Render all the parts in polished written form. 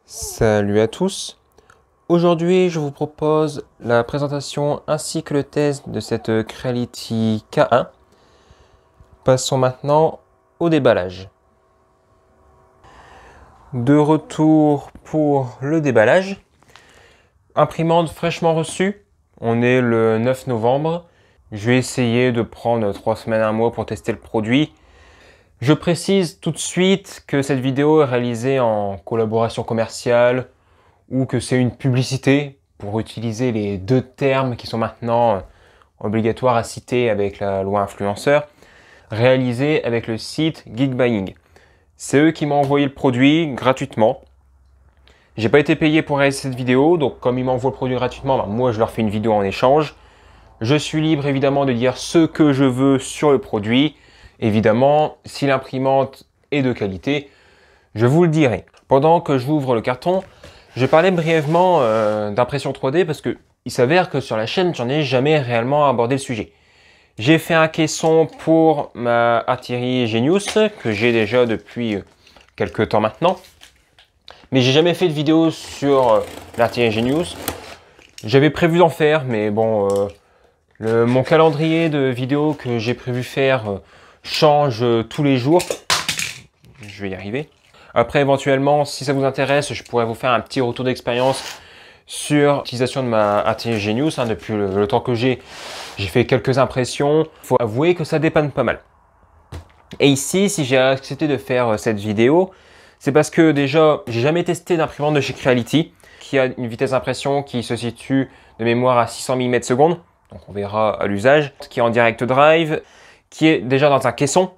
Salut à tous. Aujourd'hui, je vous propose la présentation ainsi que le test de cette Creality K1. Passons maintenant au déballage. De retour pour le déballage. Imprimante fraîchement reçue. On est le 9 novembre. Je vais essayer de prendre 3 semaines, 1 mois pour tester le produit. Je précise tout de suite que cette vidéo est réalisée en collaboration commerciale ou que c'est une publicité, pour utiliser les deux termes qui sont maintenant obligatoires à citer avec la loi influenceur, réalisée avec le site Geekbuying. C'est eux qui m'ont envoyé le produit gratuitement. J'ai pas été payé pour réaliser cette vidéo, donc comme ils m'envoient le produit gratuitement, moi je leur fais une vidéo en échange. Je suis libre évidemment de dire ce que je veux sur le produit. Évidemment, si l'imprimante est de qualité, je vous le dirai. Pendant que j'ouvre le carton, je parlais brièvement d'impression 3D parce que il s'avère que sur la chaîne, j'en ai jamais réellement abordé le sujet. J'ai fait un caisson pour ma Artillery Genius, que j'ai déjà depuis quelques temps maintenant. Mais j'ai jamais fait de vidéo sur l'Artillery Genius. J'avais prévu d'en faire, mais bon, mon calendrier de vidéos que j'ai prévu faire change tous les jours. Je vais y arriver. Après, éventuellement, si ça vous intéresse, je pourrais vous faire un petit retour d'expérience sur l'utilisation de ma Artillery Genius. Depuis le temps que j'ai fait quelques impressions. Il faut avouer que ça dépanne pas mal. Et ici, si j'ai accepté de faire cette vidéo, c'est parce que déjà, j'ai jamais testé d'imprimante de chez Creality, qui a une vitesse d'impression qui se situe de mémoire à 600 mm/s. Donc on verra à l'usage. Qui est en direct drive, qui est déjà dans un caisson,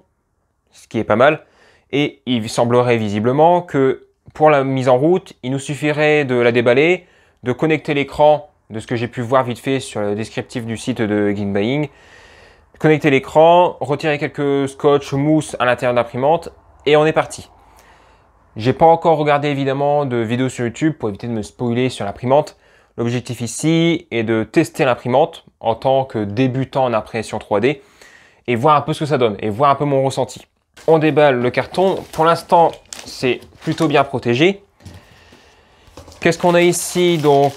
ce qui est pas mal. Et il semblerait visiblement que pour la mise en route, il nous suffirait de la déballer, de connecter l'écran, de ce que j'ai pu voir vite fait sur le descriptif du site de Geekbuying, connecter l'écran, retirer quelques scotch mousse à l'intérieur de l'imprimante et on est parti. J'ai pas encore regardé évidemment de vidéos sur YouTube pour éviter de me spoiler sur l'imprimante. L'objectif ici est de tester l'imprimante en tant que débutant en impression 3D et voir un peu ce que ça donne et voir un peu mon ressenti. On déballe le carton. Pour l'instant, c'est plutôt bien protégé. Qu'est-ce qu'on a ici? Donc,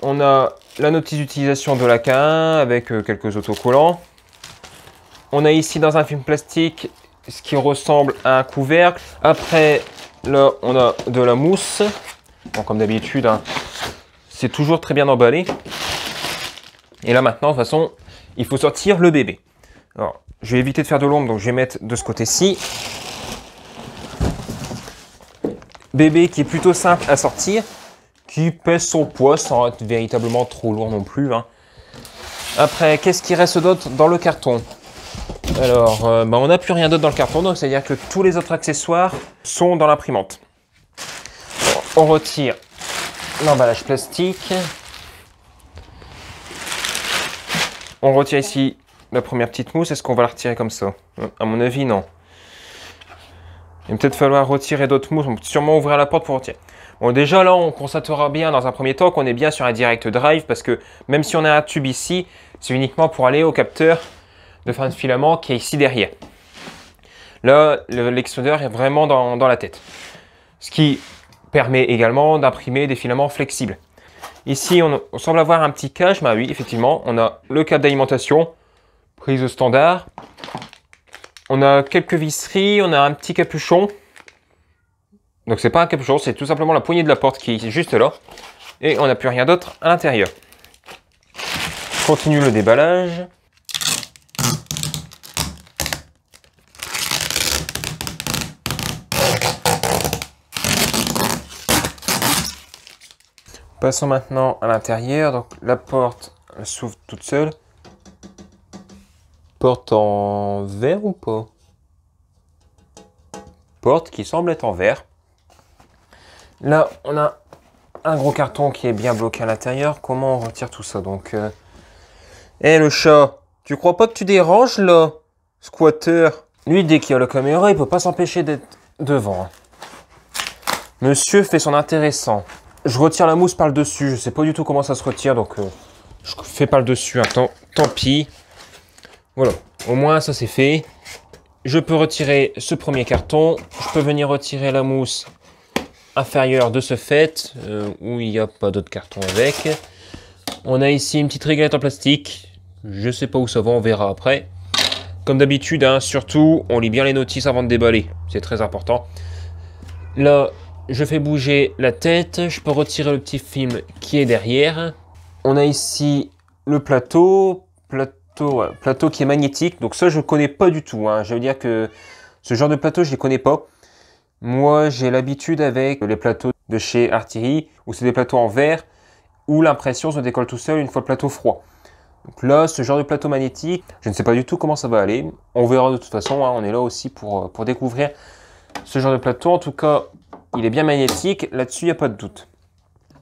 on a la notice d'utilisation de la K1 avec quelques autocollants. On a ici dans un film plastique ce qui ressemble à un couvercle. Après, là, on a de la mousse. Bon, comme d'habitude, c'est toujours très bien emballé. Et là, maintenant, de toute façon, il faut sortir le bébé. Alors, je vais éviter de faire de l'ombre, donc je vais mettre de ce côté-ci. Bébé qui est plutôt simple à sortir, qui pèse son poids sans être véritablement trop lourd non plus. Après, qu'est-ce qui reste d'autre dans le carton? Alors, on n'a plus rien d'autre dans le carton, donc c'est-à-dire que tous les autres accessoires sont dans l'imprimante. On retire l'emballage plastique. On retire ici la première petite mousse. Est-ce qu'on va la retirer comme ça? À mon avis, non. Il va peut-être falloir retirer d'autres mousses. On peut sûrement ouvrir la porte pour retirer. Bon, déjà là, on constatera bien dans un premier temps qu'on est bien sur un direct drive parce que même si on a un tube ici, c'est uniquement pour aller au capteur de fin de filament qui est ici derrière. Là, l'extrudeur est vraiment dans la tête. Ce qui permet également d'imprimer des filaments flexibles. Ici, on semble avoir un petit cache. Bah oui, effectivement, on a le câble d'alimentation, prise standard. On a quelques visseries, on a un petit capuchon. Donc c'est pas un capuchon, c'est tout simplement la poignée de la porte qui est juste là. Et on n'a plus rien d'autre à l'intérieur. Continue le déballage. Passons maintenant à l'intérieur. Donc la porte s'ouvre toute seule. Porte en verre ou pas? Porte qui semble être en verre. Là, on a un gros carton qui est bien bloqué à l'intérieur. Comment on retire tout ça? Donc, le chat, tu crois pas que tu déranges là, squatter? Lui, dès qu'il y a la caméra, il peut pas s'empêcher d'être devant. Monsieur fait son intéressant. Je retire la mousse par le dessus. Je sais pas du tout comment ça se retire, donc je fais par le dessus. Tant pis. Voilà, au moins ça c'est fait. Je peux retirer ce premier carton. Je peux venir retirer la mousse inférieur de ce fait, où il n'y a pas d'autres cartons avec. On a ici une petite réglette en plastique. Je sais pas où ça va, on verra après. Comme d'habitude, hein, surtout, on lit bien les notices avant de déballer. C'est très important. Là, je fais bouger la tête. Je peux retirer le petit film qui est derrière. On a ici le plateau qui est magnétique. Donc ça, je ne connais pas du tout. Hein. Je veux dire que ce genre de plateau, je ne les connais pas. Moi, j'ai l'habitude avec les plateaux de chez Artillery, où c'est des plateaux en verre, où l'impression se décolle tout seul une fois le plateau froid. Donc là, ce genre de plateau magnétique, je ne sais pas du tout comment ça va aller. On verra de toute façon, hein, on est là aussi pour découvrir ce genre de plateau. En tout cas, il est bien magnétique, là-dessus, il n'y a pas de doute.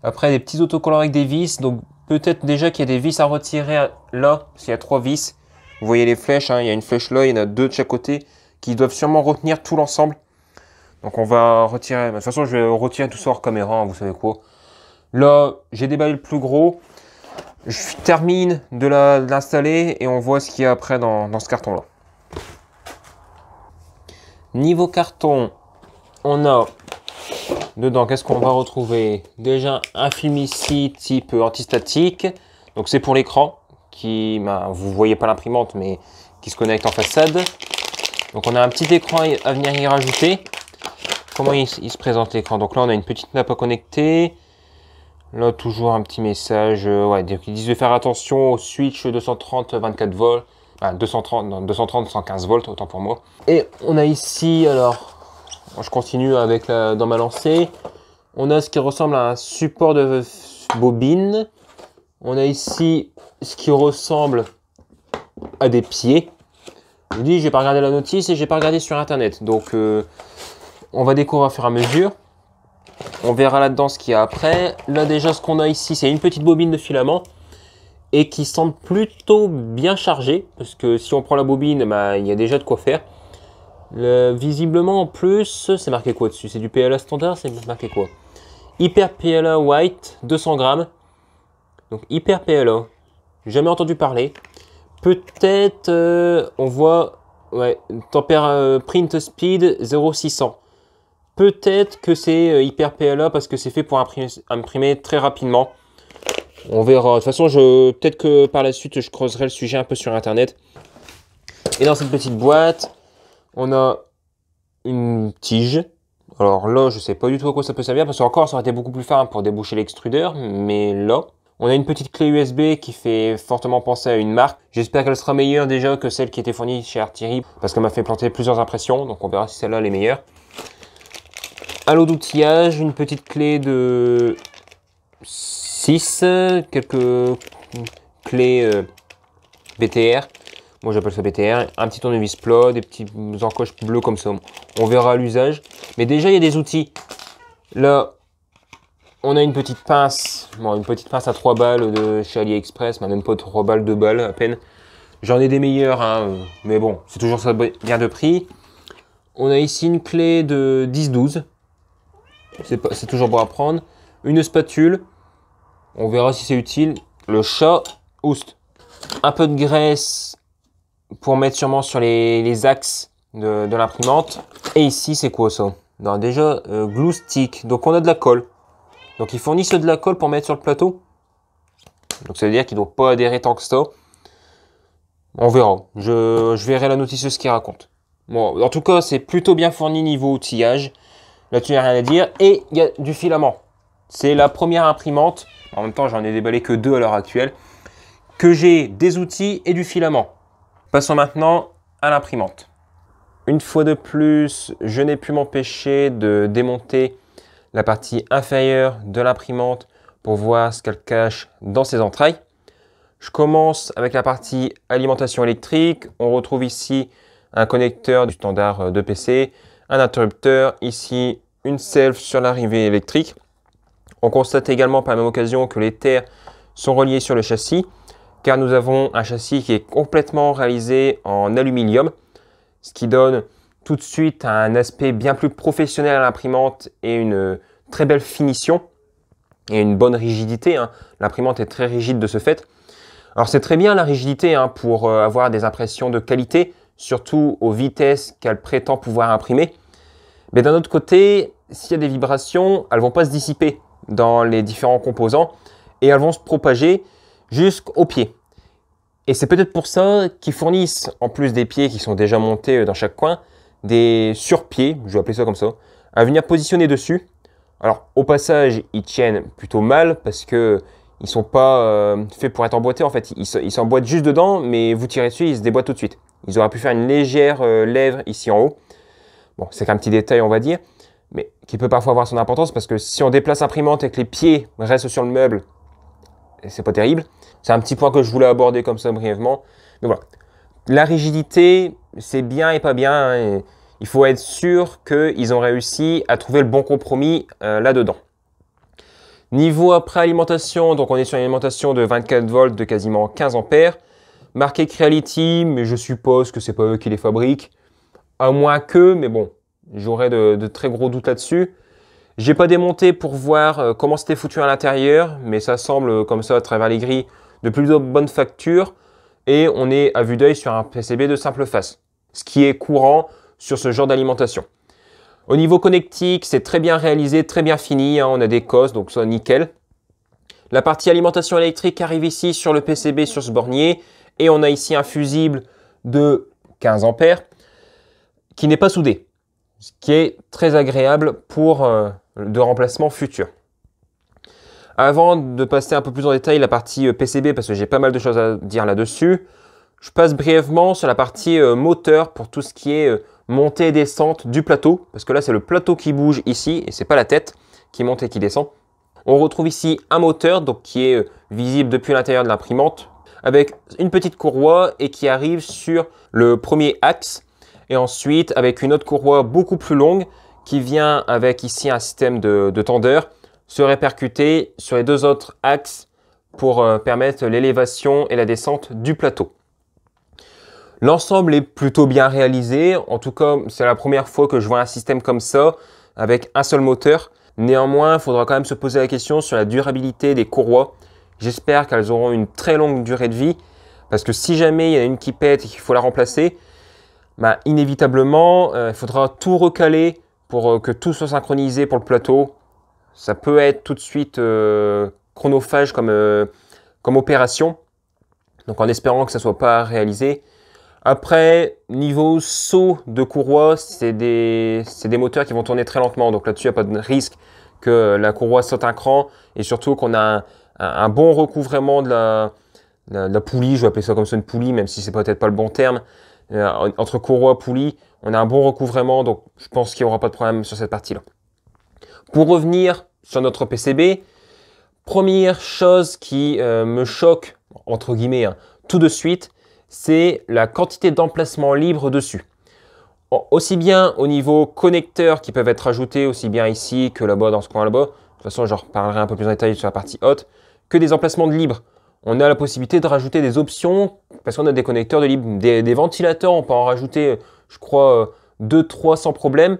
Après, des petits autocollants avec des vis, donc peut-être déjà qu'il y a des vis à retirer là, s'il y a 3 vis. Vous voyez les flèches, hein, il y a une flèche là, il y en a 2 de chaque côté, qui doivent sûrement retenir tout l'ensemble. Donc on va retirer, de toute façon je vais retirer tout ça hors caméra, hein, vous savez quoi. Là, j'ai déballé le plus gros. Je termine de l'installer et on voit ce qu'il y a après dans ce carton-là. Niveau carton, on a dedans, qu'est-ce qu'on va retrouver? Déjà un film ici type antistatique. Donc c'est pour l'écran, vous voyez pas l'imprimante, mais qui se connecte en façade. Donc on a un petit écran à venir y rajouter. Comment il se présente l'écran? Donc là on a une petite nappe à connecter. Là, toujours un petit message, ils disent de faire attention au switch 230 24 volts, 230 115 volts, autant pour moi. Et on a ici, alors, je continue avec dans ma lancée, on a ce qui ressemble à un support de bobine. On a ici ce qui ressemble à des pieds. Je vous dis, j'ai pas regardé la notice et j'ai pas regardé sur internet, donc on va découvrir au fur et à mesure. On verra là-dedans ce qu'il y a après. Là déjà ce qu'on a ici, c'est une petite bobine de filament et qui semble plutôt bien chargée parce que si on prend la bobine, il y a déjà de quoi faire. Visiblement en plus, c'est marqué quoi dessus? C'est du PLA standard, c'est marqué quoi? Hyper PLA White, 200 grammes. Donc Hyper PLA, jamais entendu parler. Peut-être, on voit, print speed 0,600. Peut-être que c'est Hyper PLA parce que c'est fait pour imprimer très rapidement. On verra. De toute façon, peut-être que par la suite, je creuserai le sujet un peu sur internet. Et dans cette petite boîte, on a une tige. Alors là, je sais pas du tout à quoi ça peut servir parce qu'encore, ça aurait été beaucoup plus simple pour déboucher l'extrudeur. Mais là, on a une petite clé USB qui fait fortement penser à une marque. J'espère qu'elle sera meilleure déjà que celle qui était fournie chez Artillery parce qu'elle m'a fait planter plusieurs impressions. Donc on verra si celle-là est meilleure. À l'eau d'outillage, une petite clé de 6, quelques clés BTR, moi j'appelle ça BTR, un petit tournevis plat, des petits encoches bleus comme ça, on verra à l'usage. Mais déjà il y a des outils. Là, on a une petite pince, une petite pince à 3 balles de chez AliExpress, mais même pas 3 balles, 2 balles à peine. J'en ai des meilleurs, hein, mais bon, c'est toujours ça bien de prix. On a ici une clé de 10-12. C'est toujours bon à prendre. Une spatule. On verra si c'est utile. Le chat Oust. Un peu de graisse pour mettre sûrement sur les axes de l'imprimante. Et ici, c'est quoi ça? Non, déjà, glue stick. Donc, on a de la colle. Donc, ils fournissent de la colle pour mettre sur le plateau. Donc, ça veut dire qu'il ne doit pas adhérer tant que ça. On verra. Je verrai la noticeuse qui raconte. Bon, en tout cas, c'est plutôt bien fourni niveau outillage. Là-dessus, il n'y a rien à dire. Et il y a du filament. C'est la première imprimante. En même temps, j'en ai déballé que 2 à l'heure actuelle. Que j'ai des outils et du filament. Passons maintenant à l'imprimante. Une fois de plus, je n'ai pu m'empêcher de démonter la partie inférieure de l'imprimante pour voir ce qu'elle cache dans ses entrailles. Je commence avec la partie alimentation électrique. On retrouve ici un connecteur du standard de PC, un interrupteur, ici une self sur l'arrivée électrique. On constate également par la même occasion que les terres sont reliées sur le châssis, car nous avons un châssis qui est complètement réalisé en aluminium, ce qui donne tout de suite un aspect bien plus professionnel à l'imprimante et une très belle finition et une bonne rigidité. L'imprimante est très rigide de ce fait. Alors c'est très bien la rigidité pour avoir des impressions de qualité, surtout aux vitesses qu'elle prétend pouvoir imprimer. Mais d'un autre côté, s'il y a des vibrations, elles ne vont pas se dissiper dans les différents composants et elles vont se propager jusqu'aux pieds. Et c'est peut-être pour ça qu'ils fournissent, en plus des pieds qui sont déjà montés dans chaque coin, des surpieds, je vais appeler ça comme ça, à venir positionner dessus. Alors au passage, ils tiennent plutôt mal parce que ils sont pas faits pour être emboîtés. En fait, ils s'emboîtent juste dedans, mais vous tirez dessus, ils se déboîtent tout de suite. Ils auraient pu faire une légère lèvre ici en haut. Bon, c'est qu'un petit détail, on va dire, mais qui peut parfois avoir son importance parce que si on déplace l'imprimante et que les pieds restent sur le meuble, c'est pas terrible. C'est un petit point que je voulais aborder comme ça brièvement. Mais voilà, la rigidité, c'est bien et pas bien. Hein, il faut être sûr qu'ils ont réussi à trouver le bon compromis là-dedans. Niveau après alimentation, donc on est sur une alimentation de 24 volts de quasiment 15 ampères. Marqué Creality, mais je suppose que c'est pas eux qui les fabriquent. À moins que, mais bon, j'aurais de très gros doutes là-dessus. J'ai pas démonté pour voir comment c'était foutu à l'intérieur, mais ça semble comme ça à travers les grilles de plutôt bonne facture. Et on est à vue d'œil sur un PCB de simple face, ce qui est courant sur ce genre d'alimentation. Au niveau connectique, c'est très bien réalisé, très bien fini. Hein, on a des cosses, donc ça nickel. La partie alimentation électrique arrive ici sur le PCB, sur ce bornier. Et on a ici un fusible de 15 ampères qui n'est pas soudé, ce qui est très agréable pour de remplacement futur. Avant de passer un peu plus en détail la partie PCB, parce que j'ai pas mal de choses à dire là-dessus, je passe brièvement sur la partie moteur pour tout ce qui est montée et descente du plateau, parce que là c'est le plateau qui bouge ici et c'est pas la tête qui monte et qui descend. On retrouve ici un moteur donc qui est visible depuis l'intérieur de l'imprimante avec une petite courroie et qui arrive sur le premier axe et ensuite avec une autre courroie beaucoup plus longue qui vient avec ici un système de tendeur se répercuter sur les deux autres axes pour permettre l'élévation et la descente du plateau. L'ensemble est plutôt bien réalisé, en tout cas c'est la première fois que je vois un système comme ça avec un seul moteur. Néanmoins, il faudra quand même se poser la question sur la durabilité des courroies. J'espère qu'elles auront une très longue durée de vie parce que si jamais il y en a une qui pète et qu'il faut la remplacer, bah, inévitablement il faudra tout recaler pour que tout soit synchronisé pour le plateau. Ça peut être tout de suite chronophage comme opération, donc en espérant que ça ne soit pas réalisé. Après, niveau saut de courroie, c'est des moteurs qui vont tourner très lentement. Donc là-dessus, il n'y a pas de risque que la courroie saute un cran. Et surtout qu'on a un bon recouvrement de la poulie. Je vais appeler ça comme ça une poulie, même si c'est peut-être pas le bon terme. Entre courroie et poulie, on a un bon recouvrement. Donc je pense qu'il n'y aura pas de problème sur cette partie-là. Pour revenir sur notre PCB, première chose qui me choque, entre guillemets, hein, tout de suite, c'est la quantité d'emplacements libres dessus. Aussi bien au niveau connecteurs qui peuvent être ajoutés, aussi bien ici que là-bas, dans ce coin là-bas, de toute façon j'en reparlerai un peu plus en détail sur la partie haute, que des emplacements de libre. On a la possibilité de rajouter des options, parce qu'on a des connecteurs de libre, des ventilateurs, on peut en rajouter, je crois, 2-3 sans problème.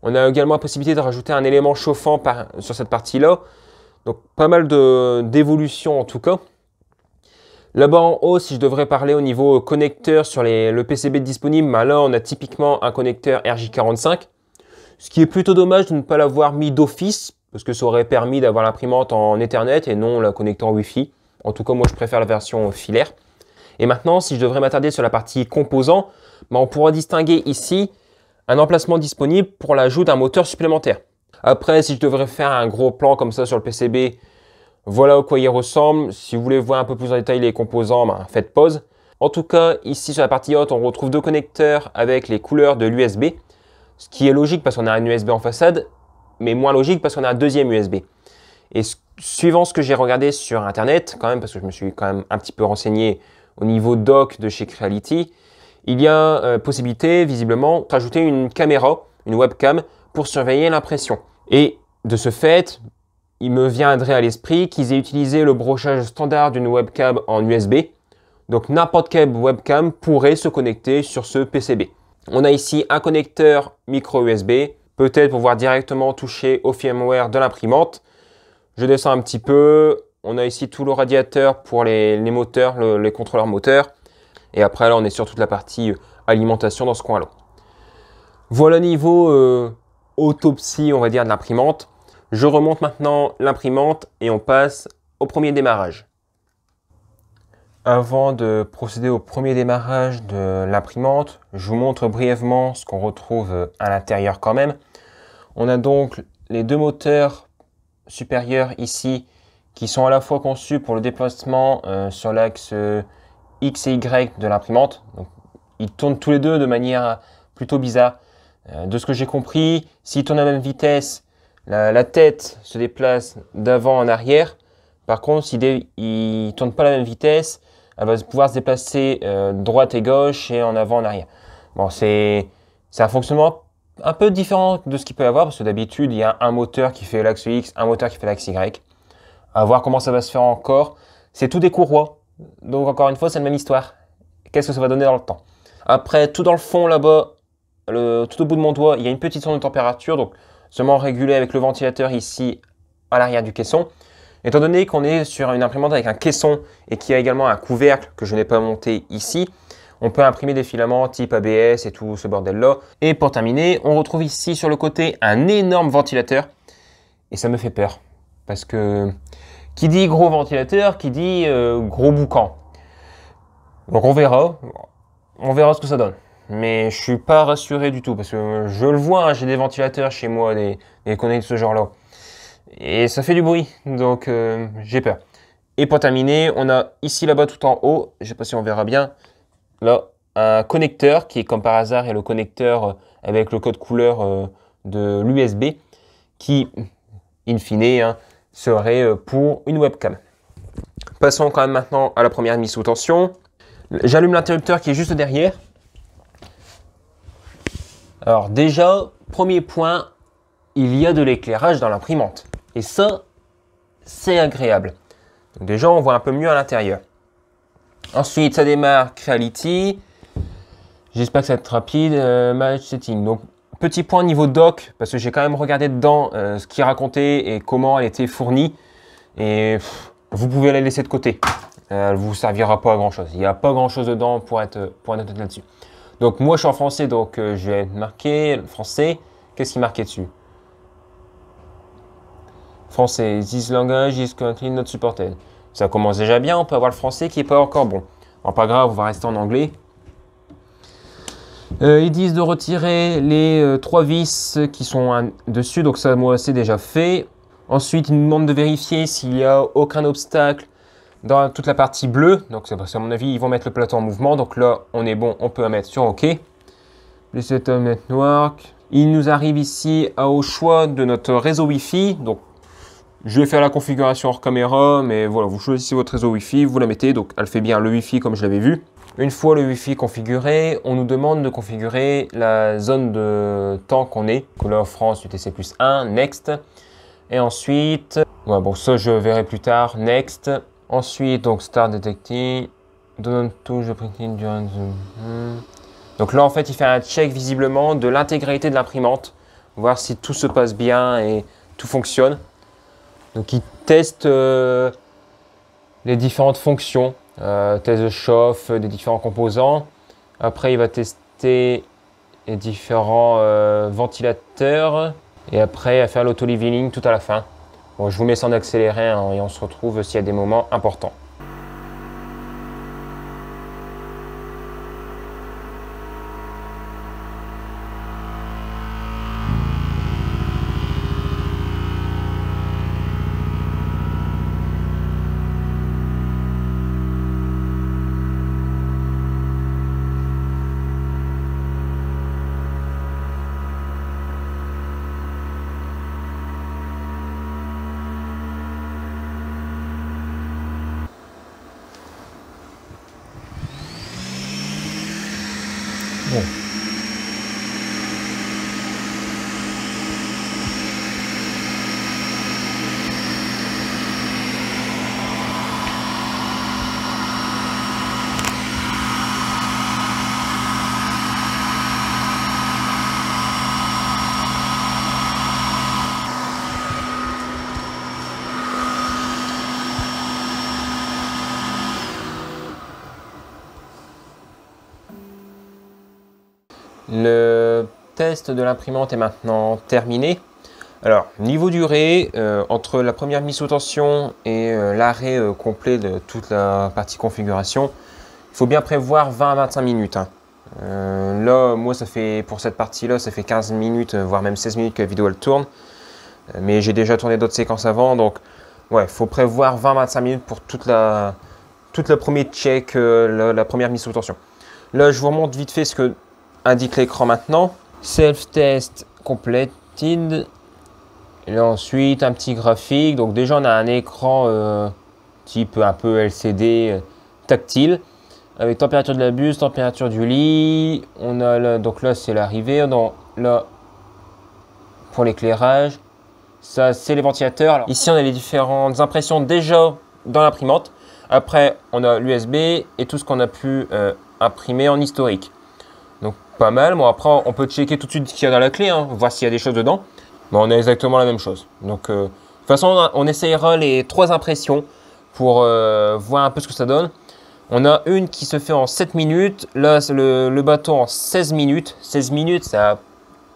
On a également la possibilité de rajouter un élément chauffant sur cette partie-là. Donc pas mal d'évolutions en tout cas. Là-bas en haut, si je devrais parler au niveau connecteur sur le PCB disponible, bah là on a typiquement un connecteur RJ45. Ce qui est plutôt dommage de ne pas l'avoir mis d'office, parce que ça aurait permis d'avoir l'imprimante en Ethernet et non le connecteur Wi-Fi. En tout cas, moi je préfère la version filaire. Et maintenant, si je devrais m'attarder sur la partie composants, bah, on pourra distinguer ici un emplacement disponible pour l'ajout d'un moteur supplémentaire. Après, si je devrais faire un gros plan comme ça sur le PCB, voilà à quoi il ressemble. Si vous voulez voir un peu plus en détail les composants, ben, faites pause. En tout cas, ici sur la partie haute, on retrouve deux connecteurs avec les couleurs de l'USB. Ce qui est logique parce qu'on a un USB en façade, mais moins logique parce qu'on a un deuxième USB. Et suivant ce que j'ai regardé sur Internet, quand même, parce que je me suis quand même un petit peu renseigné au niveau doc de chez Creality, il y a possibilité, visiblement, de rajouter une caméra, une webcam, pour surveiller l'impression. Et de ce fait, il me viendrait à l'esprit qu'ils aient utilisé le brochage standard d'une webcam en USB. Donc n'importe quelle webcam pourrait se connecter sur ce PCB. On a ici un connecteur micro USB, peut-être pour pouvoir directement toucher au firmware de l'imprimante. Je descends un petit peu. On a ici tout le radiateur pour les moteurs, les contrôleurs moteurs. Et après là, on est sur toute la partie alimentation dans ce coin-là. Voilà niveau autopsie, on va dire, de l'imprimante. Je remonte maintenant l'imprimante et on passe au premier démarrage. Avant de procéder au premier démarrage de l'imprimante, je vous montre brièvement ce qu'on retrouve à l'intérieur quand même. On a donc les deux moteurs supérieurs ici qui sont à la fois conçus pour le déplacement sur l'axe X et Y de l'imprimante. Ils tournent tous les deux de manière plutôt bizarre. De ce que j'ai compris, s'ils tournent à la même vitesse, la tête se déplace d'avant en arrière. Par contre, s'ils ne tournent pas à la même vitesse, elle va pouvoir se déplacer droite et gauche et en avant en arrière. Bon, c'est un fonctionnement un peu différent de ce qu'il peut y avoir parce que d'habitude, il y a un moteur qui fait l'axe X, un moteur qui fait l'axe Y. À voir comment ça va se faire encore. C'est tout des courroies. Donc encore une fois, c'est la même histoire. Qu'est-ce que ça va donner dans le temps? Après, tout dans le fond là-bas, tout au bout de mon doigt, il y a une petite sonde de température, donc seulement régulée avec le ventilateur ici à l'arrière du caisson. Étant donné qu'on est sur une imprimante avec un caisson et qu'il y a également un couvercle que je n'ai pas monté ici, on peut imprimer des filaments type ABS et tout ce bordel-là. Et pour terminer, on retrouve ici sur le côté un énorme ventilateur. Et ça me fait peur. Parce que qui dit gros ventilateur, qui dit gros boucan. Donc on verra ce que ça donne. Mais je suis pas rassuré du tout parce que je le vois, hein, j'ai des ventilateurs chez moi, des conneries de ce genre-là. Et ça fait du bruit, donc j'ai peur. Et pour terminer, on a ici là-bas tout en haut, je sais pas si on verra bien, là, un connecteur qui, comme par hasard, est le connecteur avec le code couleur de l'USB qui, in fine, hein, serait pour une webcam. Passons quand même maintenant à la première mise sous tension. J'allume l'interrupteur qui est juste derrière. Alors déjà, premier point, il y a de l'éclairage dans l'imprimante. Et ça, c'est agréable. Donc déjà, on voit un peu mieux à l'intérieur. Ensuite, ça démarre Creality. J'espère que ça va être rapide. Match Setting. Donc, petit point niveau dock, parce que j'ai quand même regardé dedans ce qu'il racontait et comment elle était fournie. Et vous pouvez la laisser de côté. Elle ne vous servira pas à grand chose. Il n'y a pas grand chose dedans pour être honnête là-dessus. Donc, moi, je suis en français, donc je vais marquer français. Qu'est-ce qui est marqué dessus? Français, this language is currently not supported. Ça commence déjà bien, on peut avoir le français qui n'est pas encore bon. Bon, pas grave, on va rester en anglais. Ils disent de retirer les 3 vis qui sont dessus, donc ça, moi, c'est déjà fait. Ensuite, ils nous demandent de vérifier s'il n'y a aucun obstacle dans toute la partie bleue. Donc, c'est parce qu'à mon avis, ils vont mettre le plateau en mouvement. Donc là, on est bon, on peut la mettre sur OK. Les setup network. Il nous arrive ici au choix de notre réseau Wi-Fi. Donc, je vais faire la configuration hors caméra, mais voilà, vous choisissez votre réseau Wi-Fi, vous la mettez, donc elle fait bien le Wi-Fi comme je l'avais vu. Une fois le Wi-Fi configuré, on nous demande de configurer la zone de temps qu'on est, que là en France UTC+1, Next. Et ensuite, ouais, bon ça je verrai plus tard, Next. Ensuite, donc Start Detecting, Don't touch the printing during the... Donc là en fait il fait un check visiblement de l'intégralité de l'imprimante, voir si tout se passe bien et tout fonctionne. Donc il teste les différentes fonctions, test de chauffe des différents composants. Après il va tester les différents ventilateurs. Et après il va faire l'auto-leveling tout à la fin. Bon, je vous mets ça en accéléré hein, et on se retrouve s'il y a des moments importants. Bon. Le test de l'imprimante est maintenant terminé. Alors, niveau durée, entre la première mise sous tension et l'arrêt complet de toute la partie configuration, il faut bien prévoir 20 à 25 minutes. Hein. Là, moi, ça fait, pour cette partie-là, ça fait 15 minutes, voire même 16 minutes que la vidéo elle tourne. Mais j'ai déjà tourné d'autres séquences avant, donc ouais, il faut prévoir 20-25 minutes pour toute la première check, la première mise sous tension. Là, je vous remonte vite fait ce que indique l'écran maintenant. Self-test completed. Et ensuite, un petit graphique. Donc déjà, on a un écran type un peu LCD tactile. Avec température de la buse, température du lit. On a là, donc là, c'est l'arrivée. Là, pour l'éclairage. Ça, c'est les ventilateurs. Alors, ici, on a les différentes impressions déjà dans l'imprimante. Après, on a l'USB et tout ce qu'on a pu imprimer en historique. Donc, pas mal. Bon, après, on peut checker tout de suite ce qu'il y a dans la clé, hein, voir s'il y a des choses dedans. Bon, on a exactement la même chose. Donc, de toute façon, on essayera les 3 impressions pour voir un peu ce que ça donne. On a une qui se fait en 7 minutes. Là, le bateau en 16 minutes. 16 minutes,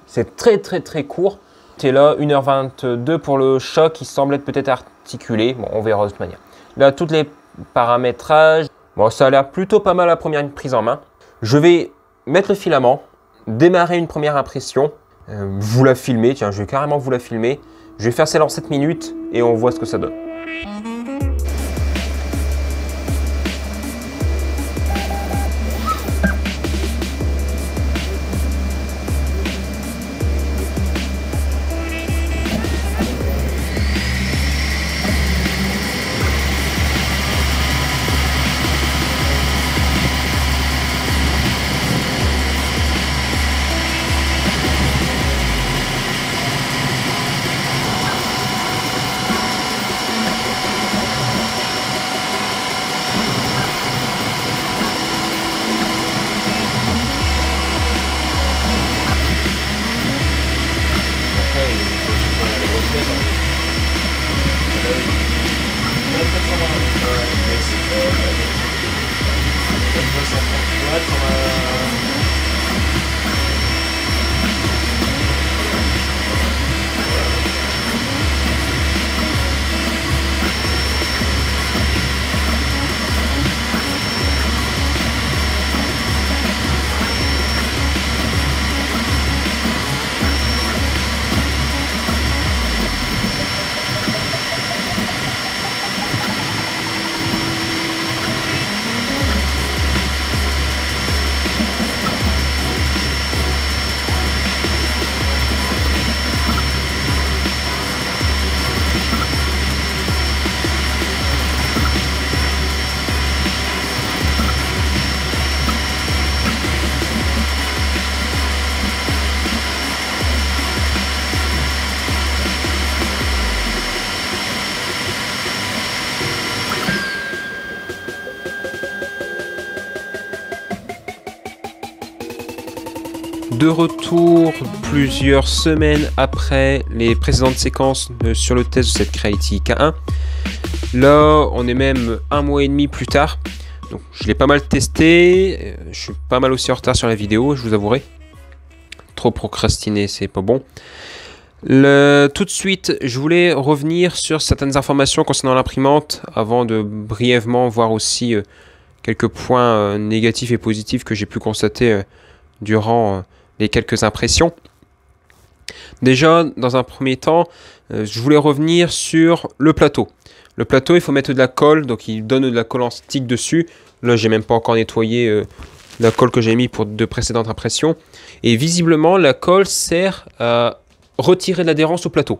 c'est très court. Et là, 1h22 pour le choc qui semble être peut-être articulé. Bon, on verra de toute manière. Là, tous les paramétrages. Bon, ça a l'air plutôt pas mal la première prise en main. Je vais mettre le filament, démarrer une première impression, vous la filmer. Tiens, je vais carrément vous la filmer. Je vais faire celle en 7 minutes et on voit ce que ça donne. De retour plusieurs semaines après les précédentes séquences sur le test de cette Creality K1. Là, on est même 1 mois et demi plus tard. Donc, je l'ai pas mal testé. Je suis pas mal aussi en retard sur la vidéo, je vous avouerai. Trop procrastiner, c'est pas bon. Tout de suite, je voulais revenir sur certaines informations concernant l'imprimante avant de brièvement voir aussi quelques points négatifs et positifs que j'ai pu constater durant les quelques impressions. Déjà, dans un premier temps, je voulais revenir sur le plateau. Le plateau, il faut mettre de la colle, donc il donne de la colle en stick dessus. Là, j'ai même pas encore nettoyé la colle que j'ai mis pour de précédentes impressions. Et visiblement, la colle sert à retirer de l'adhérence au plateau.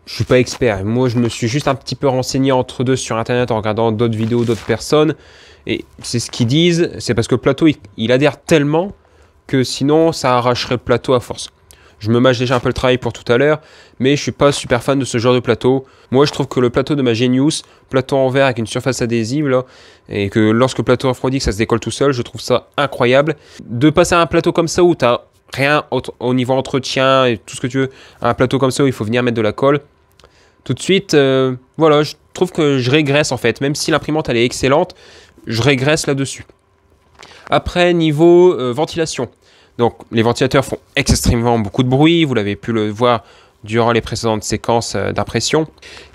Je suis pas expert. Moi, je me suis juste un petit peu renseigné entre deux sur Internet en regardant d'autres vidéos d'autres personnes. Et c'est ce qu'ils disent, c'est parce que le plateau, il adhère tellement que sinon, ça arracherait le plateau à force. Je me mâche déjà un peu le travail pour tout à l'heure, mais je suis pas super fan de ce genre de plateau. Moi, je trouve que le plateau de ma Genius, plateau en verre avec une surface adhésive, là, et que lorsque le plateau refroidit, que ça se décolle tout seul, je trouve ça incroyable. De passer à un plateau comme ça où tu n'as rien au niveau entretien et tout ce que tu veux, à un plateau comme ça où il faut venir mettre de la colle, tout de suite, voilà, je trouve que je régresse en fait. Même si l'imprimante elle est excellente, je régresse là-dessus. Après, niveau ventilation. Donc les ventilateurs font extrêmement beaucoup de bruit, vous l'avez pu le voir durant les précédentes séquences d'impression.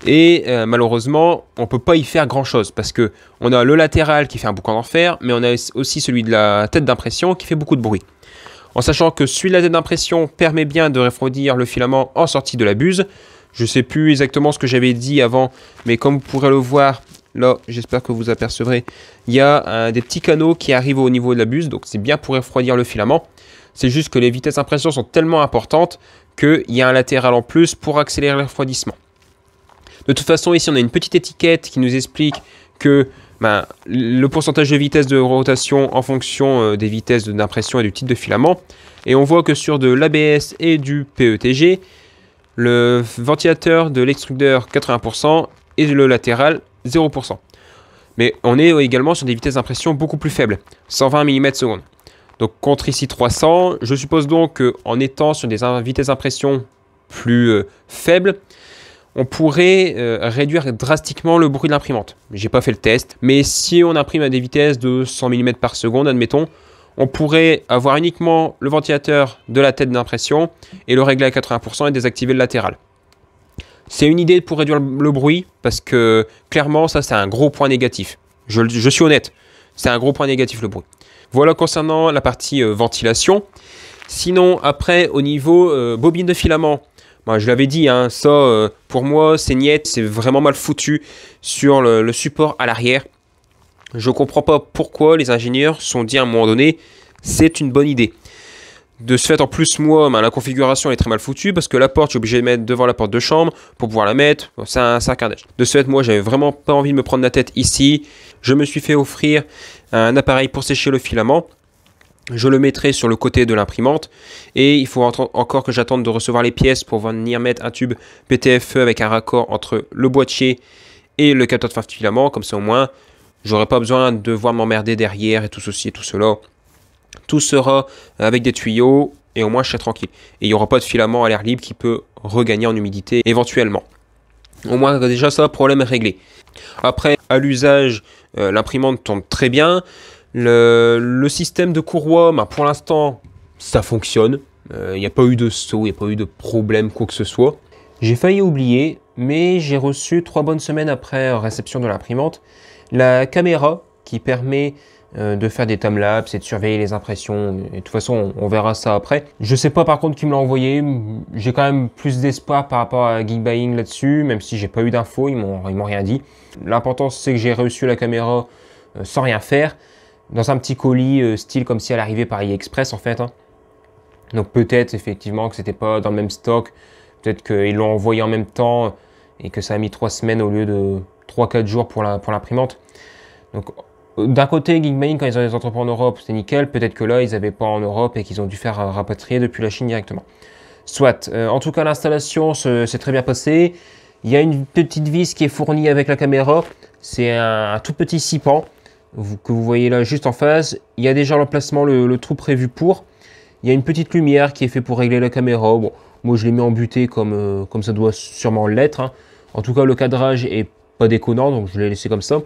Et malheureusement, on ne peut pas y faire grand chose parce que on a le latéral qui fait un boucan d'enfer, mais on a aussi celui de la tête d'impression qui fait beaucoup de bruit. En sachant que celui de la tête d'impression permet bien de refroidir le filament en sortie de la buse. Je ne sais plus exactement ce que j'avais dit avant, mais comme vous pourrez le voir, là, j'espère que vous apercevrez, il y a des petits canaux qui arrivent au niveau de la buse, donc c'est bien pour refroidir le filament. C'est juste que les vitesses d'impression sont tellement importantes qu'il y a un latéral en plus pour accélérer le refroidissement. De toute façon, ici, on a une petite étiquette qui nous explique que le pourcentage de vitesse de rotation en fonction des vitesses d'impression et du type de filament. Et on voit que sur de l'ABS et du PETG, le ventilateur de l'extrudeur 80% et le latéral 0%. Mais on est également sur des vitesses d'impression beaucoup plus faibles, 120 mm/s. Donc contre ici 300, je suppose donc qu'en étant sur des vitesses d'impression plus faibles, on pourrait réduire drastiquement le bruit de l'imprimante. J'ai pas fait le test, mais si on imprime à des vitesses de 100 mm/s, admettons, on pourrait avoir uniquement le ventilateur de la tête d'impression et le régler à 80% et désactiver le latéral. C'est une idée pour réduire le bruit, parce que clairement, ça c'est un gros point négatif. Je suis honnête, c'est un gros point négatif le bruit. Voilà concernant la partie ventilation. Sinon, après, au niveau bobine de filament, je l'avais dit, hein, ça, pour moi, c'est niet, c'est vraiment mal foutu sur le support à l'arrière. Je ne comprends pas pourquoi les ingénieurs se sont dit à un moment donné, c'est une bonne idée. De ce fait, en plus, moi, la configuration est très mal foutue parce que la porte, je suis obligé de mettre devant la porte de chambre pour pouvoir la mettre. C'est un carnage. De ce fait, moi, j'avais vraiment pas envie de me prendre la tête ici. Je me suis fait offrir un appareil pour sécher le filament. Je le mettrai sur le côté de l'imprimante et il faut encore que j'attende de recevoir les pièces pour venir mettre un tube PTFE avec un raccord entre le boîtier et le capteur de fin de filament. Comme ça, au moins, j'aurai pas besoin de devoir m'emmerder derrière et tout ceci et tout cela. Tout sera avec des tuyaux et au moins je serai tranquille. Et il n'y aura pas de filament à l'air libre qui peut regagner en humidité éventuellement. Au moins déjà ça, problème réglé. Après, à l'usage, l'imprimante tourne très bien. Le système de courroie, pour l'instant, ça fonctionne. Il n'y a pas eu de saut, il n'y a pas eu de problème, quoi que ce soit. J'ai failli oublier, mais j'ai reçu 3 bonnes semaines après réception de l'imprimante la caméra qui permet de faire des timelapses et de surveiller les impressions. Et de toute façon, on verra ça après. Je sais pas par contre qui me l'a envoyé. J'ai quand même plus d'espoir par rapport à Geekbuying là-dessus, même si j'ai pas eu d'infos, ils m'ont rien dit. L'important c'est que j'ai reçu la caméra sans rien faire, dans un petit colis style comme si elle arrivait par AliExpress en fait. Hein. Donc peut-être effectivement que c'était pas dans le même stock, peut-être qu'ils l'ont envoyé en même temps et que ça a mis 3 semaines au lieu de 3-4 jours pour l'imprimante. Donc d'un côté, Geekbuying, quand ils ont des entrepôts en Europe, c'était nickel. Peut-être que là, ils n'avaient pas en Europe et qu'ils ont dû faire rapatrier depuis la Chine directement. Soit. En tout cas, l'installation s'est très bien passée. Il y a une petite vis qui est fournie avec la caméra. C'est un tout petit 6 pans que vous voyez là juste en face. Il y a déjà l'emplacement, le trou prévu pour. Il y a une petite lumière qui est faite pour régler la caméra. Bon, moi, je l'ai mis en butée comme ça doit sûrement l'être. Hein. En tout cas, le cadrage est pas déconnant, donc je l'ai laissé comme ça.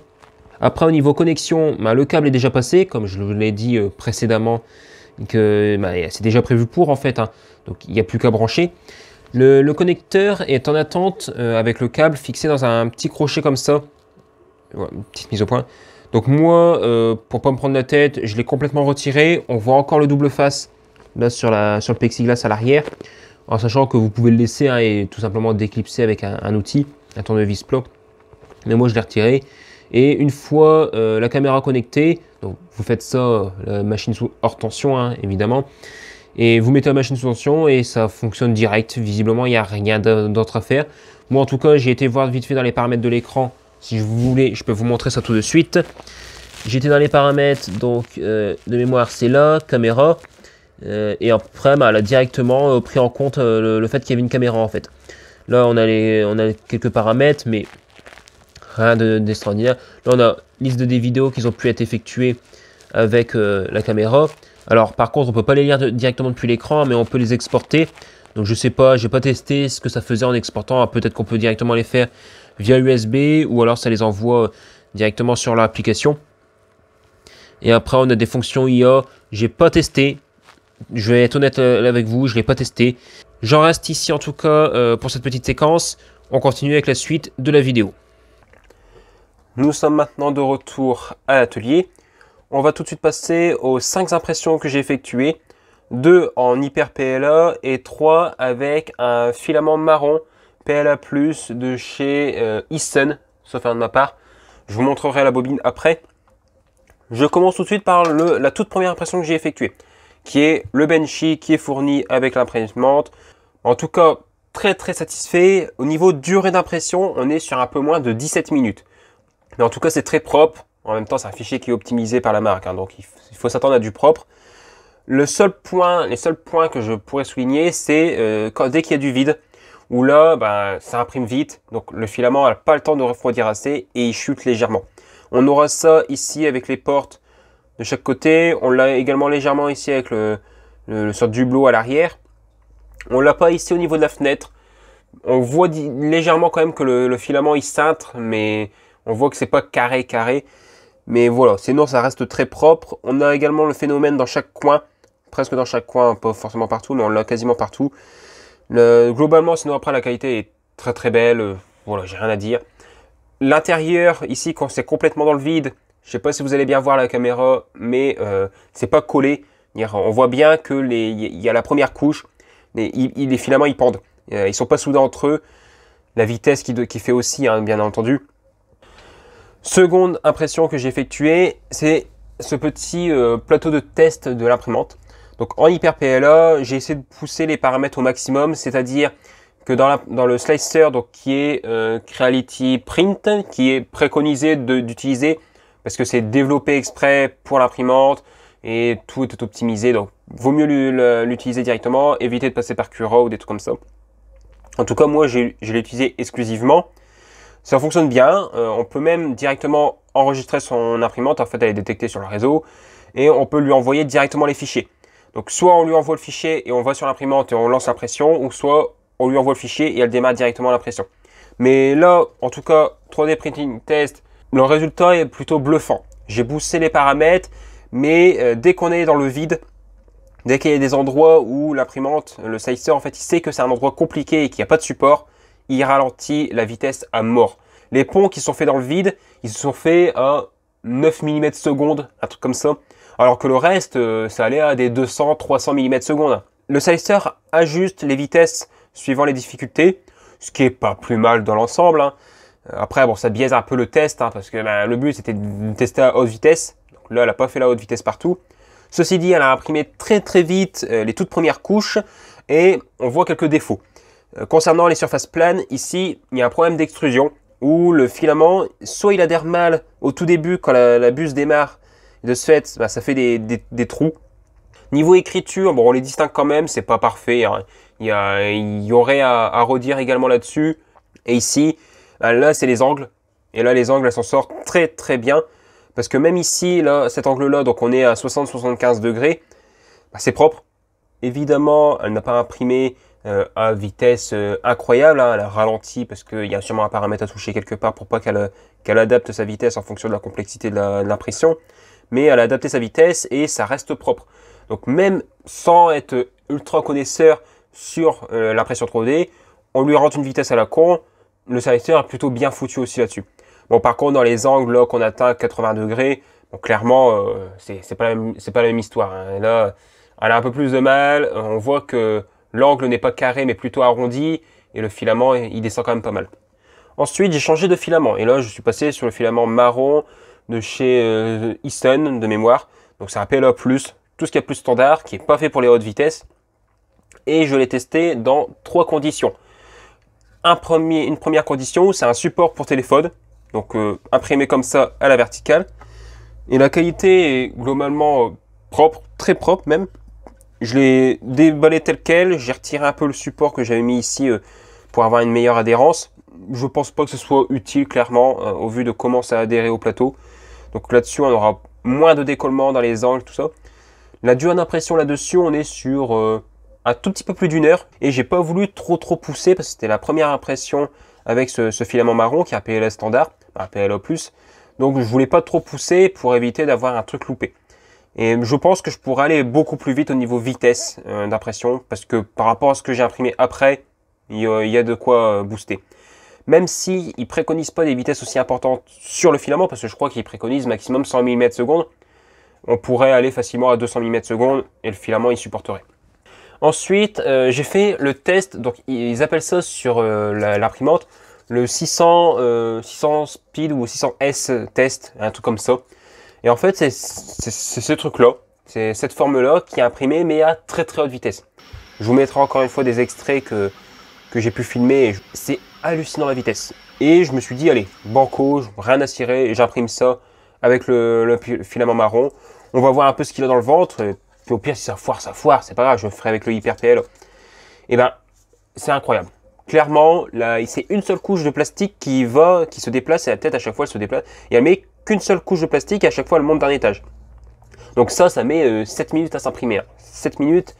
Après, au niveau connexion, le câble est déjà passé, comme je l'ai dit précédemment, que c'est déjà prévu pour en fait, hein. Donc il n'y a plus qu'à brancher. Le connecteur est en attente avec le câble fixé dans un petit crochet comme ça. Voilà, une petite mise au point. Donc moi, pour pas me prendre la tête, je l'ai complètement retiré. On voit encore le double face là sur le plexiglas à l'arrière, en sachant que vous pouvez le laisser hein, et tout simplement déclipser avec un outil, un tournevis plat. Mais moi je l'ai retiré. Et une fois la caméra connectée, donc vous faites ça, la machine hors tension hein, évidemment, et vous mettez la machine sous tension et ça fonctionne direct. Visiblement, il n'y a rien d'autre à faire. Moi en tout cas, j'ai été voir vite fait dans les paramètres de l'écran. Si vous voulez, je peux vous montrer ça tout de suite. J'étais dans les paramètres, donc de mémoire c'est là, caméra. Et après, elle a directement pris en compte le fait qu'il y avait une caméra en fait. Là, on a quelques paramètres, mais rien d'extraordinaire. Là, on a liste des vidéos qui ont pu être effectuées avec la caméra. Alors, par contre, on peut pas les lire directement depuis l'écran, mais on peut les exporter. Donc, je sais pas, j'ai pas testé ce que ça faisait en exportant. Peut-être qu'on peut directement les faire via USB ou alors ça les envoie directement sur l'application. Et après, on a des fonctions IA. J'ai pas testé. Je vais être honnête avec vous, je ne l'ai pas testé. J'en reste ici en tout cas pour cette petite séquence. On continue avec la suite de la vidéo. Nous sommes maintenant de retour à l'atelier. On va tout de suite passer aux 5 impressions que j'ai effectuées. 2 en hyper PLA et 3 avec un filament marron PLA+, de chez Easton, sauf un de ma part. Je vous montrerai la bobine après. Je commence tout de suite par la toute première impression que j'ai effectuée, qui est le Benchy qui est fourni avec l'imprimante. En tout cas, très satisfait. Au niveau durée d'impression, on est sur un peu moins de 17 minutes. Mais en tout cas, c'est très propre. En même temps, c'est un fichier qui est optimisé par la marque, hein, donc il faut s'attendre à du propre. Les seuls points que je pourrais souligner, c'est dès qu'il y a du vide, où là, ça imprime vite, donc le filament n'a pas le temps de refroidir assez et il chute légèrement. On aura ça ici avec les portes de chaque côté. On l'a également légèrement ici avec le sort d'hublot à l'arrière. On l'a pas ici au niveau de la fenêtre. On voit légèrement quand même que le filament il cintre, mais on voit que c'est pas carré. Mais voilà, sinon ça reste très propre. On a également le phénomène dans chaque coin, presque dans chaque coin, pas forcément partout, mais on l'a quasiment partout. Globalement, sinon après la qualité est très belle. Voilà, j'ai rien à dire. L'intérieur, ici, quand c'est complètement dans le vide, je sais pas si vous allez bien voir la caméra, mais c'est pas collé. On voit bien que il y a la première couche, les filaments ils pendent. Ils sont pas soudés entre eux. La vitesse qui fait aussi, hein, bien entendu. Seconde impression que j'ai effectuée, c'est ce petit plateau de test de l'imprimante. Donc en hyper PLA, j'ai essayé de pousser les paramètres au maximum, c'est-à-dire que dans le slicer, donc qui est Creality Print, qui est préconisé d'utiliser parce que c'est développé exprès pour l'imprimante et tout est optimisé, donc vaut mieux l'utiliser directement, éviter de passer par Cura ou des trucs comme ça. En tout cas, moi, je l'ai utilisé exclusivement. Ça fonctionne bien. On peut même directement enregistrer son imprimante. En fait, elle est détectée sur le réseau et on peut lui envoyer directement les fichiers. Donc, soit on lui envoie le fichier et on va sur l'imprimante et on lance l'impression, ou soit on lui envoie le fichier et elle démarre directement l'impression. Mais là, en tout cas, 3D Printing Test, le résultat est plutôt bluffant. J'ai boosté les paramètres, mais dès qu'on est dans le vide, dès qu'il y a des endroits où l'imprimante, le slicer, en fait, il sait que c'est un endroit compliqué et qu'il n'y a pas de support, il ralentit la vitesse à mort. Les ponts qui sont faits dans le vide, ils se sont faits à 9 mm seconde, un truc comme ça. Alors que le reste, ça allait à des 200-300 mm seconde. Le slicer ajuste les vitesses suivant les difficultés, ce qui est pas plus mal dans l'ensemble, hein. Après, bon, ça biaise un peu le test, hein, parce que le but c'était de tester à haute vitesse. Donc là, elle n'a pas fait la haute vitesse partout. Ceci dit, elle a imprimé très vite les toutes premières couches et on voit quelques défauts. Concernant les surfaces planes, ici, il y a un problème d'extrusion où le filament, soit il adhère mal au tout début quand la buse démarre, et de ce fait, ça fait des trous. Niveau écriture, bon, on les distingue quand même, c'est pas parfait, hein. Il y aurait à redire également là-dessus. Et ici, là, c'est les angles. Et là, les angles, elles s'en sortent très bien. Parce que même ici, là, cet angle-là, donc on est à 60-75 degrés, c'est propre. Évidemment, elle n'a pas imprimé à vitesse incroyable, hein. Elle a ralenti parce qu'il y a sûrement un paramètre à toucher quelque part pour pas qu'elle adapte sa vitesse en fonction de la complexité de l'impression. Mais elle a adapté sa vitesse et ça reste propre. Donc même sans être ultra connaisseur sur l'impression 3D, on lui rentre une vitesse à la con. Le slicer est plutôt bien foutu aussi là-dessus. Bon, par contre, dans les angles là qu'on atteint 80 degrés, bon, clairement, c'est pas la même histoire, hein. Et là, elle a un peu plus de mal. On voit que l'angle n'est pas carré, mais plutôt arrondi. Et le filament, il descend quand même pas mal. Ensuite, j'ai changé de filament. Et là, je suis passé sur le filament marron de chez Easton, de mémoire. Donc, c'est un PLA+, tout ce qui est plus standard, qui n'est pas fait pour les hautes vitesses. Et je l'ai testé dans 3 conditions. Une première condition, c'est un support pour téléphone. Donc, imprimé comme ça à la verticale. Et la qualité est globalement propre, très propre même. Je l'ai déballé tel quel, j'ai retiré un peu le support que j'avais mis ici pour avoir une meilleure adhérence. Je pense pas que ce soit utile clairement au vu de comment ça a adhéré au plateau. Donc là-dessus on aura moins de décollement dans les angles, tout ça. La durée d'impression là-dessus, on est sur un tout petit peu plus d'1 heure. Et j'ai pas voulu trop pousser parce que c'était la première impression avec ce filament marron qui est un PLA standard, un PLA+. Donc je voulais pas trop pousser pour éviter d'avoir un truc loupé. Et je pense que je pourrais aller beaucoup plus vite au niveau vitesse d'impression, parce que par rapport à ce que j'ai imprimé après, il y a de quoi booster. Même si ils préconisent pas des vitesses aussi importantes sur le filament, parce que je crois qu'ils préconisent maximum 100 mm/s, on pourrait aller facilement à 200 mm/s et le filament il supporterait. Ensuite, j'ai fait le test, donc ils appellent ça sur l'imprimante le 600 speed ou 600S test, un truc comme ça. Et en fait, c'est ce truc-là, c'est cette forme-là qui est imprimée, mais à très très haute vitesse. Je vous mettrai encore une fois des extraits que j'ai pu filmer. C'est hallucinant la vitesse. Et je me suis dit, allez, banco, rien à cirer, et j'imprime ça avec le filament marron. On va voir un peu ce qu'il a dans le ventre. Et puis au pire, si ça foire, c'est pas grave, je le ferai avec le HyperPL. Et ben, c'est incroyable. Clairement, là, c'est une seule couche de plastique qui se déplace, et la tête à chaque fois elle se déplace. Et elle met qu'une seule couche de plastique et à chaque fois elle monte d'un étage. Donc ça met 7 minutes à s'imprimer. 7 minutes,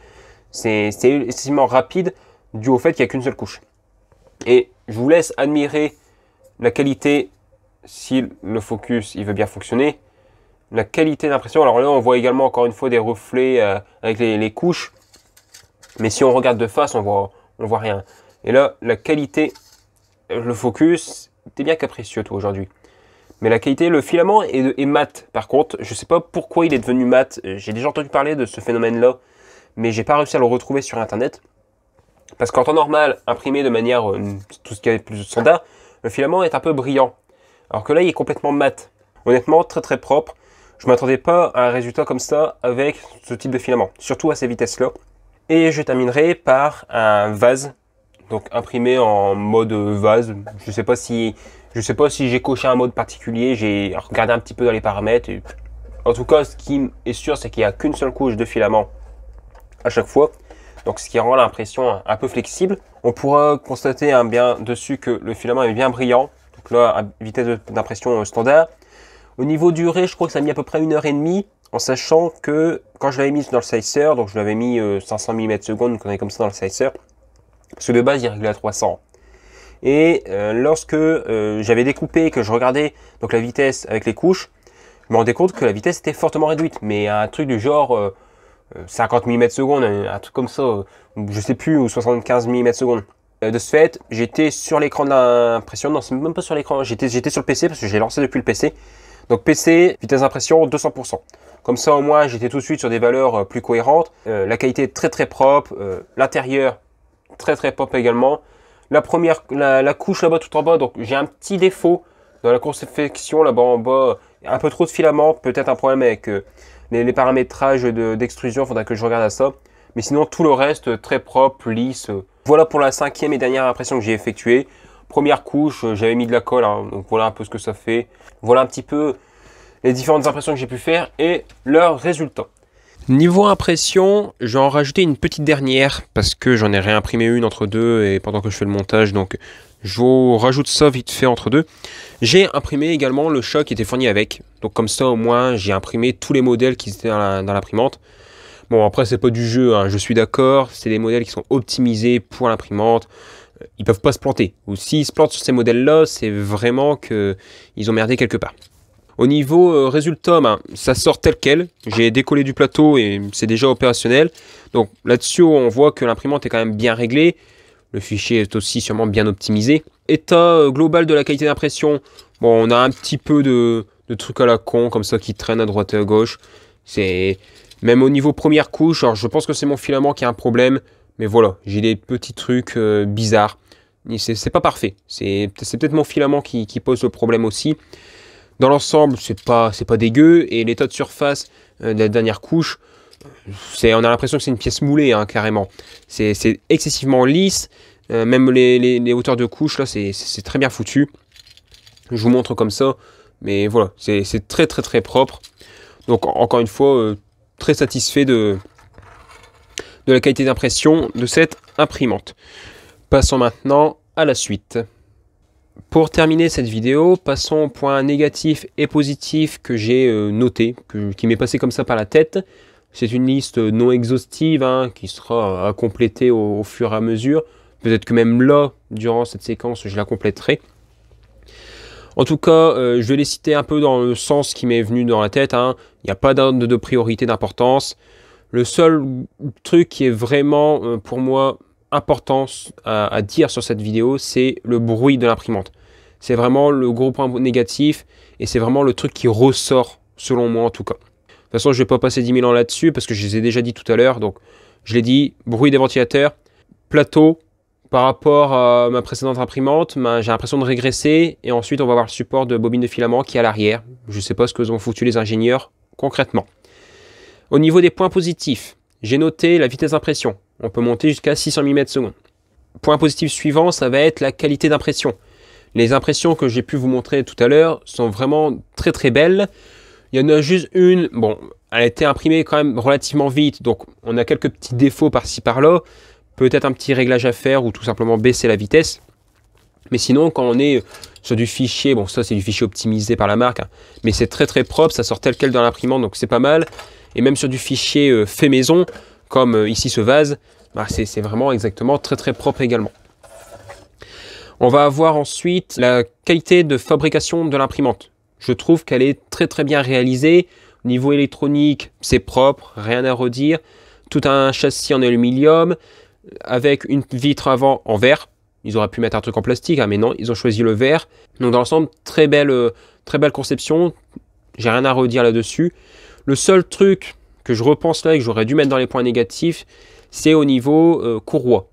c'est excessivement rapide dû au fait qu'il n'y a qu'une seule couche. Et je vous laisse admirer la qualité, si le focus il veut bien fonctionner, la qualité d'impression. Alors là, on voit également encore une fois des reflets avec les couches. Mais si on regarde de face, on voit rien. Et là, la qualité, le focus, t'es bien capricieux toi aujourd'hui. Mais la qualité, le filament est mat. Par contre, je ne sais pas pourquoi il est devenu mat. J'ai déjà entendu parler de ce phénomène-là, mais j'ai pas réussi à le retrouver sur Internet. Parce qu'en temps normal, imprimé de manière tout ce qui est plus standard, le filament est un peu brillant. Alors que là, il est complètement mat. Honnêtement, très très propre. Je ne m'attendais pas à un résultat comme ça avec ce type de filament, surtout à ces vitesses-là. Et je terminerai par un vase, donc imprimé en mode vase. Je sais pas si j'ai coché un mode particulier, j'ai regardé un petit peu dans les paramètres. Et en tout cas, ce qui est sûr, c'est qu'il n'y a qu'une seule couche de filament à chaque fois. Donc ce qui rend l'impression un peu flexible. On pourra constater bien dessus que le filament est bien brillant. Donc là, à vitesse d'impression standard. Au niveau durée, je crois que ça a mis à peu près 1h30, en sachant que quand je l'avais mis dans le sizer, donc je l'avais mis 500 mm/s, une connerie comme ça dans le sizer, parce que de base il est réglé à 300. Et lorsque j'avais découpé et que je regardais donc la vitesse avec les couches, je me rendais compte que la vitesse était fortement réduite, mais un truc du genre 50 mm/s, un truc comme ça, je sais plus, ou 75 mm/s. De ce fait, j'étais sur l'écran de l'impression, non c'est même pas sur l'écran, j'étais sur le PC parce que j'ai lancé depuis le PC. Donc PC, vitesse d'impression 200%. Comme ça au moins j'étais tout de suite sur des valeurs plus cohérentes. La qualité est très très propre, l'intérieur très très propre également. La couche là-bas tout en bas, donc j'ai un petit défaut dans la confection là-bas en bas, un peu trop de filament, peut-être un problème avec les paramétrages d'extrusion, faudra que je regarde à ça. Mais sinon tout le reste très propre, lisse. Voilà pour la 5e et dernière impression que j'ai effectuée. Première couche, j'avais mis de la colle, hein, donc voilà un peu ce que ça fait. Voilà un petit peu les différentes impressions que j'ai pu faire et leurs résultats. Niveau impression, je vais en rajouter une petite dernière parce que j'en ai réimprimé une entre deux et pendant que je fais le montage, donc je vous rajoute ça vite fait entre deux. J'ai imprimé également le chat qui était fourni avec, donc comme ça au moins j'ai imprimé tous les modèles qui étaient dans l'imprimante. Bon après c'est pas du jeu, hein, je suis d'accord, c'est des modèles qui sont optimisés pour l'imprimante. Ils peuvent pas se planter. Ou s'ils se plantent sur ces modèles-là, c'est vraiment qu'ils ont merdé quelque part. Au niveau résultat, ça sort tel quel. J'ai décollé du plateau et c'est déjà opérationnel. Donc là-dessus, on voit que l'imprimante est quand même bien réglée. Le fichier est aussi sûrement bien optimisé. État global de la qualité d'impression. Bon, on a un petit peu de trucs à la con comme ça qui traînent à droite et à gauche. C'est même au niveau première couche. Alors je pense que c'est mon filament qui a un problème. Mais voilà, j'ai des petits trucs bizarres. C'est pas parfait. C'est peut-être mon filament qui pose le problème aussi. Dans l'ensemble, c'est pas dégueu. Et l'état de surface de la dernière couche, on a l'impression que c'est une pièce moulée, hein, carrément. C'est excessivement lisse. Même les hauteurs de couche, là, c'est très bien foutu. Je vous montre comme ça. Mais voilà, c'est très très très propre. Donc encore une fois, très satisfait de la qualité d'impression de cette imprimante. Passons maintenant à la suite. Pour terminer cette vidéo, passons au point négatif et positif que j'ai noté, qui m'est passé comme ça par la tête. C'est une liste non exhaustive hein, qui sera à compléter au fur et à mesure. Peut-être que même là, durant cette séquence, je la compléterai. En tout cas, je vais les citer un peu dans le sens qui m'est venu dans la tête, hein. Il n'y a pas d'ordre de priorité, d'importance. Le seul truc qui est vraiment, pour moi, important à dire sur cette vidéo, c'est le bruit de l'imprimante. C'est vraiment le gros point négatif et c'est vraiment le truc qui ressort, selon moi en tout cas. De toute façon, je ne vais pas passer 10 000 ans là-dessus parce que je les ai déjà dit tout à l'heure. Donc, je l'ai dit, bruit des ventilateurs, plateau. Par rapport à ma précédente imprimante, j'ai l'impression de régresser. Et ensuite, on va voir le support de bobine de filament qui est à l'arrière. Je ne sais pas ce que ont foutu les ingénieurs concrètement. Au niveau des points positifs, j'ai noté la vitesse d'impression. On peut monter jusqu'à 600 mm/s. Point positif suivant, ça va être la qualité d'impression. Les impressions que j'ai pu vous montrer tout à l'heure sont vraiment très très belles. Il y en a juste une, bon, elle a été imprimée quand même relativement vite. Donc, on a quelques petits défauts par-ci par-là. Peut-être un petit réglage à faire ou tout simplement baisser la vitesse. Mais sinon, quand on est sur du fichier, bon ça c'est du fichier optimisé par la marque, hein, mais c'est très très propre, ça sort tel quel dans l'imprimante, donc c'est pas mal. Et même sur du fichier fait maison, comme ici ce vase, bah, c'est vraiment exactement très très propre également. On va avoir ensuite la qualité de fabrication de l'imprimante. Je trouve qu'elle est très très bien réalisée. Au niveau électronique, c'est propre, rien à redire. Tout un châssis en aluminium, avec une vitre avant en verre. Ils auraient pu mettre un truc en plastique, hein, mais non, ils ont choisi le verre. Donc dans l'ensemble, très belle conception. J'ai rien à redire là-dessus. Le seul truc que je repense là et que j'aurais dû mettre dans les points négatifs, c'est au niveau courroie.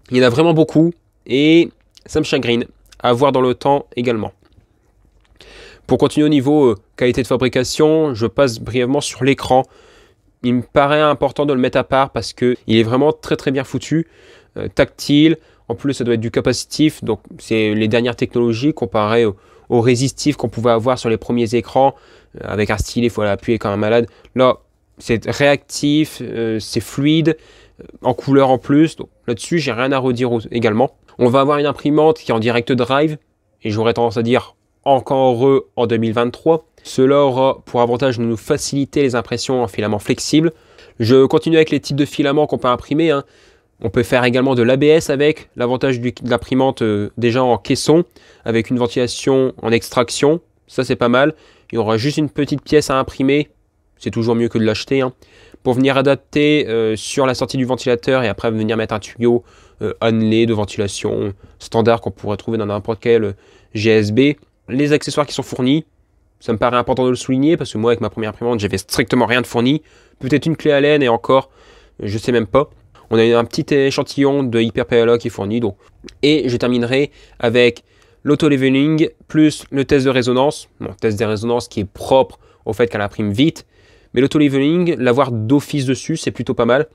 Il y en a vraiment beaucoup et ça me chagrine. À voir dans le temps également. Pour continuer au niveau qualité de fabrication, je passe brièvement sur l'écran. Il me paraît important de le mettre à part parce qu'il est vraiment très très bien foutu, tactile. En plus, ça doit être du capacitif, donc c'est les dernières technologies comparées au résistif qu'on pouvait avoir sur les premiers écrans. Avec un stylet, il faut l'appuyer comme un malade. Là, c'est réactif, c'est fluide, en couleur en plus. Donc là-dessus, j'ai rien à redire également. On va avoir une imprimante qui est en direct drive, et j'aurais tendance à dire encore heureux en 2023. Cela aura pour avantage de nous faciliter les impressions en filament flexible. Je continue avec les types de filaments qu'on peut imprimer, hein. On peut faire également de l'ABS avec, l'avantage de l'imprimante déjà en caisson, avec une ventilation en extraction, ça c'est pas mal. Il y aura juste une petite pièce à imprimer, c'est toujours mieux que de l'acheter, hein, pour venir adapter sur la sortie du ventilateur et après venir mettre un tuyau annelé de ventilation standard qu'on pourrait trouver dans n'importe quel GSB. Les accessoires qui sont fournis, ça me paraît important de le souligner parce que moi avec ma première imprimante j'avais strictement rien de fourni, peut-être une clé Allen et encore, je sais même pas. On a un petit échantillon de HyperPLA qui est fourni. Donc. Et je terminerai avec l'auto-leveling plus le test de résonance. Bon, test de résonance qui est propre au fait qu'elle imprime vite. Mais l'auto-leveling, l'avoir d'office dessus, c'est plutôt pas mal.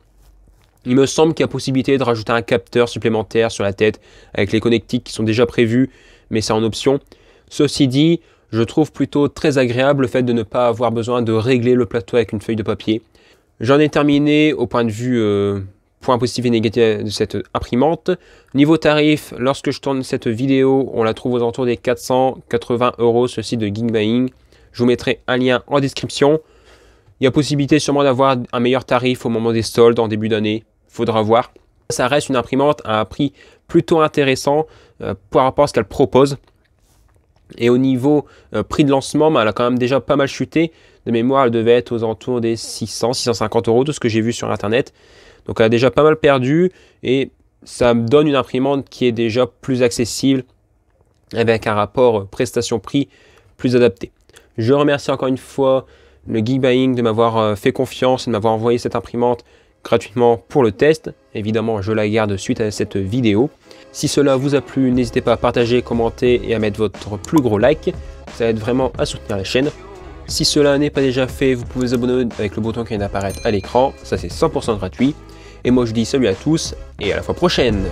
Il me semble qu'il y a possibilité de rajouter un capteur supplémentaire sur la tête avec les connectiques qui sont déjà prévus, mais c'est en option. Ceci dit, je trouve plutôt très agréable le fait de ne pas avoir besoin de régler le plateau avec une feuille de papier. J'en ai terminé au point de vue... point positif et négatif de cette imprimante. Niveau tarif, lorsque je tourne cette vidéo, on la trouve aux alentours des 480 € sur le site de Geekbuying. Je vous mettrai un lien en description. Il y a possibilité sûrement d'avoir un meilleur tarif au moment des soldes en début d'année. Faudra voir. Ça reste une imprimante à un prix plutôt intéressant par rapport à ce qu'elle propose. Et au niveau prix de lancement, elle a quand même déjà pas mal chuté. De mémoire, elle devait être aux alentours des 600-650 € de ce que j'ai vu sur internet. Donc elle a déjà pas mal perdu et ça me donne une imprimante qui est déjà plus accessible avec un rapport prestation-prix plus adapté. Je remercie encore une fois le Geekbuying de m'avoir fait confiance et de m'avoir envoyé cette imprimante gratuitement pour le test. Évidemment, je la garde suite à cette vidéo. Si cela vous a plu, n'hésitez pas à partager, commenter et à mettre votre plus gros like. Ça aide vraiment à soutenir la chaîne. Si cela n'est pas déjà fait, vous pouvez vous abonner avec le bouton qui vient d'apparaître à l'écran. Ça, c'est 100% gratuit. Et moi, je dis salut à tous et à la fois prochaine.